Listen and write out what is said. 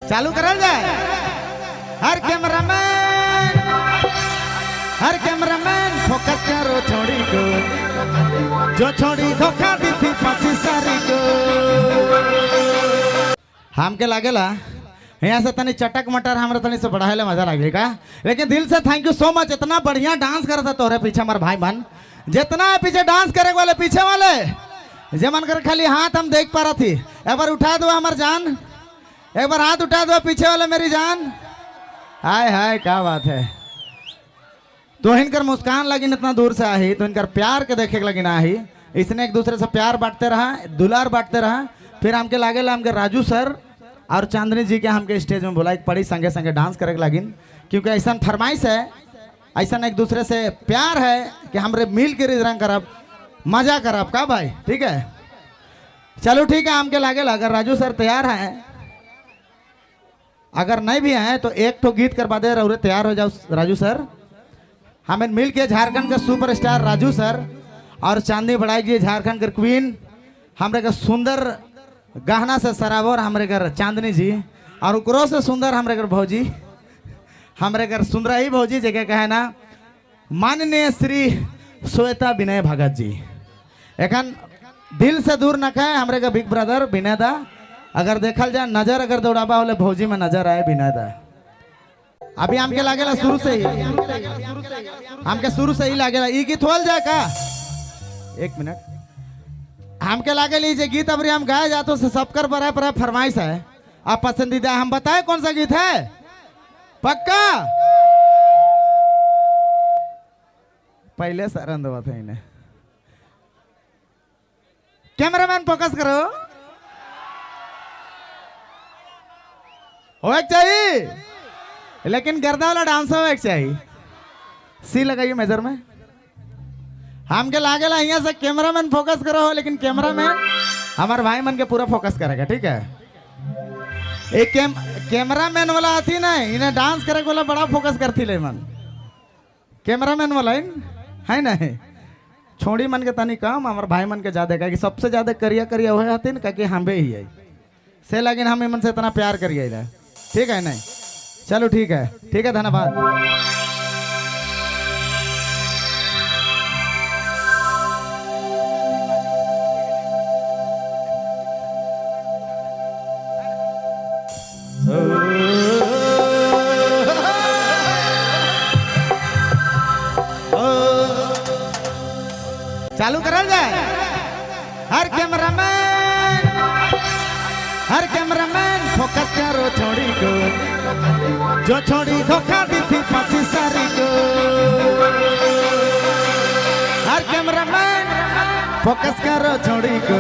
चालू करल जाए। हर कैमरामैन फोकस करो छोड़ी को, जो छोड़ी धोखा दी थी 25 तारीख को। हमके लागेला यहाँ से तनी चटक मटर हमरा तनी से बढ़ाए मजा लगेगा, लेकिन दिल से थैंक यू सो मच। इतना बढ़िया डांस करता तोरे पीछे हमारे भाई मन, जितना पीछे डांस करे वाले पीछे वाले जे मन कर खाली हाथ हम देख पा रहा थी। एक बार उठा दो हमार जान, एक बार हाथ उठा दो पीछे वाले मेरी जान। हाय हाय क्या बात है। तो इनकर मुस्कान लगी इतना दूर से आई, तो इनकर प्यार के देखे लगी ना आई। इसने एक दूसरे से प्यार बांटते रहा, दुलार बांटते रहा। फिर हमके लागेला हमके राजू सर और चांदनी जी के हमके स्टेज में बोला एक पड़ी संगे संगे डांस करे लगिन, क्योंकि ऐसा फरमाइश है, ऐसा एक दूसरे से प्यार है कि हमरे मिल के रंग करब, मजा करब का भाई। ठीक है चलो ठीक है। हमके लागेला अगर राजू सर तैयार हैं, अगर नहीं भी हैं तो एक तो गीत करवा दे रहे, तैयार हो जाओ राजू सर। हमें मिल के झारखंड का सुपरस्टार राजू सर और चांदनी बढ़ाई जी झारखंड के क्वीन, हमरे का सुंदर गहना से सरावर हमरे घर चांदनी जी, और उकरो से सुंदर हमरे घर भौजी, हमरे घर सुंदराई भौजी जगह कहे ना माननीय श्री श्वेता विनय भगत जी। एखन दिल से दूर न कहे हमरे का बिग ब्रदर विनय दा, अगर देखल जाए नजर अगर दौड़ाबा होले भौजी में नजर आए विनय दा। अभी हमके लागेला शुरू से ही, हमके शुरू से ही लागेला ई गीत होल जाए का। एक मिनट, हमके लागे लीजिए गीत अबरी हम गाए जाते से सबकर बड़ा फरमाइश है। आप पसंदीदा हम बताए कौन सा गीत है? पक्का पहले सरंद हुआ था इन्हें। कैमरामैन फोकस करो, हो चाहिए लेकिन गर्दा वाला डांस हो चाहिए। सी लगाइए मेजर में। हमके लागेला यहाँ से कैमरामैन फोकस करो हो, लेकिन कैमरामैन हमारे भाई मन के पूरा फोकस करेगा। ठीक है एक कैमरामैन वाला आती ना, इन्हें डांस करे वाला बड़ा फोकस करती ले मन। कैमरामैन वाला है ना, छोड़ी मन के तनी कम, हमारे भाई मन के ज्यादा कहे कि सबसे ज्यादा करिया करिया हुए आती ना कहे हम ही है से, लेकिन हम मन से इतना प्यार करिए। ठीक है नहीं चलो ठीक है धन्यवाद। चालू करल जाए। हर कैमरामैन फोकस करो छोड़ी को, जो छोड़ी धोखा दी थी 25 तारीख को। हर कैमरामैन फोकस करो छोड़ी को,